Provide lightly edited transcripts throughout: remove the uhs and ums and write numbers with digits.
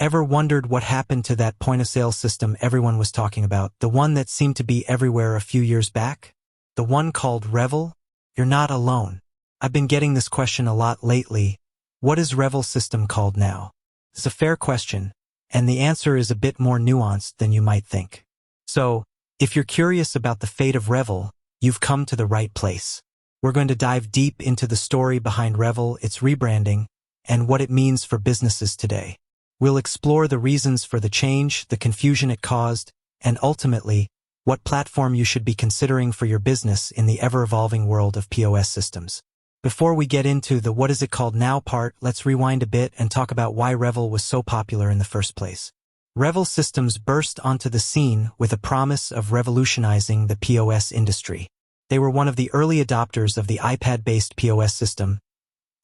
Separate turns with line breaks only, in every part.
Ever wondered what happened to that point-of-sale system everyone was talking about, the one that seemed to be everywhere a few years back? The one called Revel? You're not alone. I've been getting this question a lot lately. What is Revel system called now? It's a fair question, and the answer is a bit more nuanced than you might think. So, if you're curious about the fate of Revel, you've come to the right place. We're going to dive deep into the story behind Revel, its rebranding, and what it means for businesses today. We'll explore the reasons for the change, the confusion it caused, and ultimately, what platform you should be considering for your business in the ever-evolving world of POS systems. Before we get into the what is it called now part, let's rewind a bit and talk about why Revel was so popular in the first place. Revel systems burst onto the scene with a promise of revolutionizing the POS industry. They were one of the early adopters of the iPad-based POS system,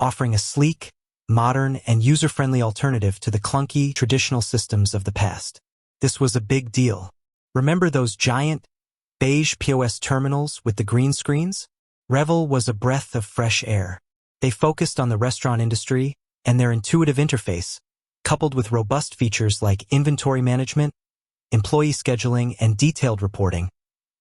offering a sleek, modern, and user-friendly alternative to the clunky, traditional systems of the past. This was a big deal. Remember those giant, beige POS terminals with the green screens? Revel was a breath of fresh air. They focused on the restaurant industry, and their intuitive interface, coupled with robust features like inventory management, employee scheduling, and detailed reporting,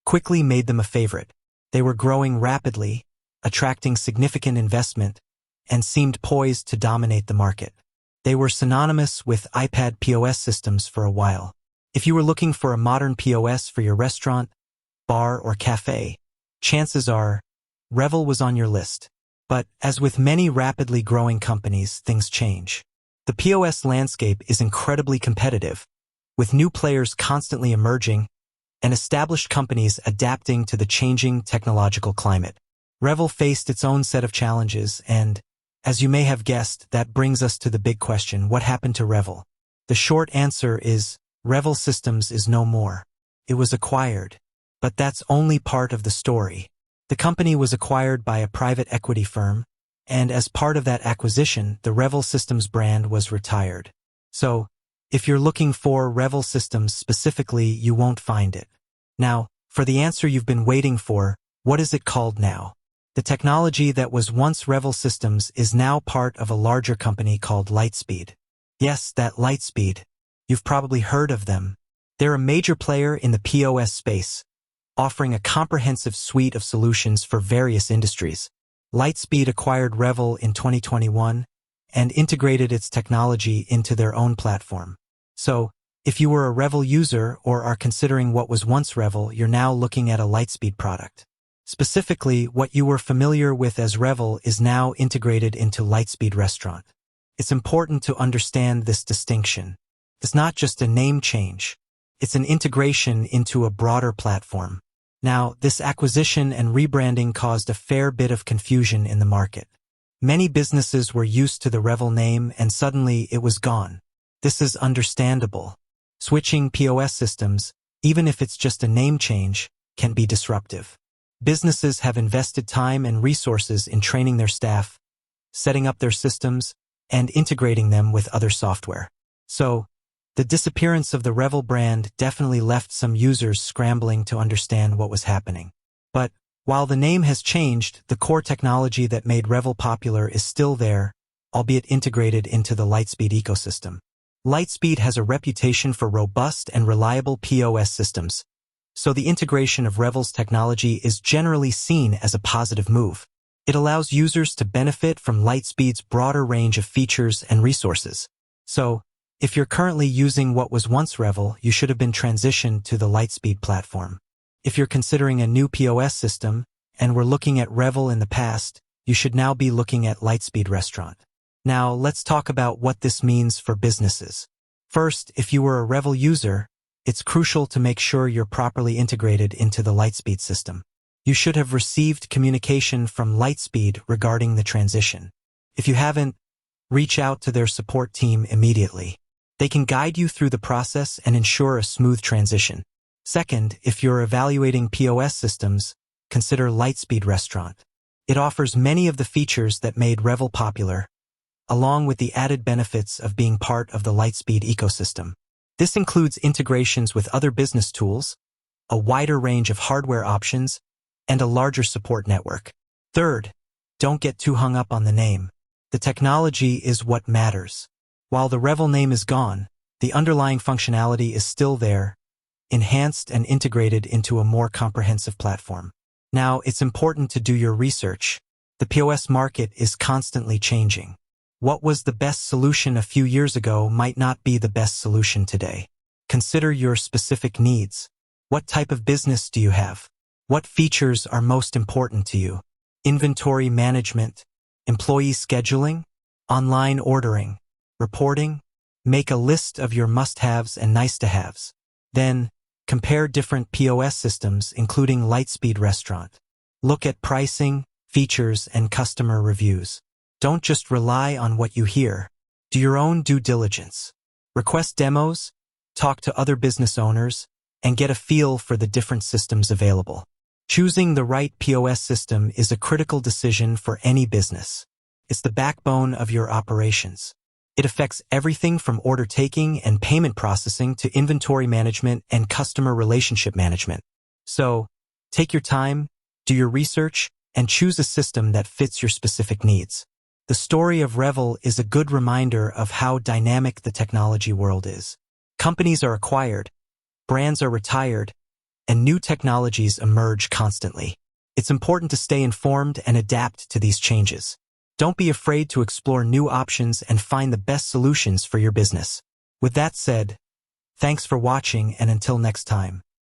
quickly made them a favorite. They were growing rapidly, attracting significant investment, and seemed poised to dominate the market. They were synonymous with iPad POS systems for a while. If you were looking for a modern POS for your restaurant, bar, or cafe, chances are Revel was on your list. But, as with many rapidly growing companies, things change. The POS landscape is incredibly competitive, with new players constantly emerging and established companies adapting to the changing technological climate. Revel faced its own set of challenges and, as you may have guessed, that brings us to the big question: what happened to Revel? The short answer is, Revel Systems is no more. It was acquired. But that's only part of the story. The company was acquired by a private equity firm, and as part of that acquisition, the Revel Systems brand was retired. So, if you're looking for Revel Systems specifically, you won't find it. Now, for the answer you've been waiting for, what is it called now? The technology that was once Revel Systems is now part of a larger company called Lightspeed. Yes, that Lightspeed. You've probably heard of them. They're a major player in the POS space, offering a comprehensive suite of solutions for various industries. Lightspeed acquired Revel in 2021 and integrated its technology into their own platform. So, if you were a Revel user or are considering what was once Revel, you're now looking at a Lightspeed product. Specifically, what you were familiar with as Revel is now integrated into Lightspeed Restaurant. It's important to understand this distinction. It's not just a name change. It's an integration into a broader platform. Now, this acquisition and rebranding caused a fair bit of confusion in the market. Many businesses were used to the Revel name and suddenly it was gone. This is understandable. Switching POS systems, even if it's just a name change, can be disruptive. Businesses have invested time and resources in training their staff, setting up their systems, and integrating them with other software. So, the disappearance of the Revel brand definitely left some users scrambling to understand what was happening. But, while the name has changed, the core technology that made Revel popular is still there, albeit integrated into the Lightspeed ecosystem. Lightspeed has a reputation for robust and reliable POS systems, so the integration of Revel's technology is generally seen as a positive move. It allows users to benefit from Lightspeed's broader range of features and resources. So, if you're currently using what was once Revel, you should have been transitioned to the Lightspeed platform. If you're considering a new POS system, and were looking at Revel in the past, you should now be looking at Lightspeed Restaurant. Now, let's talk about what this means for businesses. First, if you were a Revel user, it's crucial to make sure you're properly integrated into the Lightspeed system. You should have received communication from Lightspeed regarding the transition. If you haven't, reach out to their support team immediately. They can guide you through the process and ensure a smooth transition. Second, if you're evaluating POS systems, consider Lightspeed Restaurant. It offers many of the features that made Revel popular, along with the added benefits of being part of the Lightspeed ecosystem. This includes integrations with other business tools, a wider range of hardware options, and a larger support network. Third, don't get too hung up on the name. The technology is what matters. While the Revel name is gone, The underlying functionality is still there, enhanced and integrated into a more comprehensive platform. Now, it's important to do your research. The POS market is constantly changing. What was the best solution a few years ago might not be the best solution today. Consider your specific needs. What type of business do you have? What features are most important to you? Inventory management, employee scheduling, online ordering, reporting? Make a list of your must-haves and nice-to-haves. Then, compare different POS systems, including Lightspeed Restaurant. Look at pricing, features, and customer reviews. Don't just rely on what you hear. Do your own due diligence. Request demos, talk to other business owners, and get a feel for the different systems available. Choosing the right POS system is a critical decision for any business. It's the backbone of your operations. It affects everything from order taking and payment processing to inventory management and customer relationship management. So, take your time, do your research, and choose a system that fits your specific needs. The story of Revel is a good reminder of how dynamic the technology world is. Companies are acquired, brands are retired, and new technologies emerge constantly. It's important to stay informed and adapt to these changes. Don't be afraid to explore new options and find the best solutions for your business. With that said, thanks for watching, and until next time.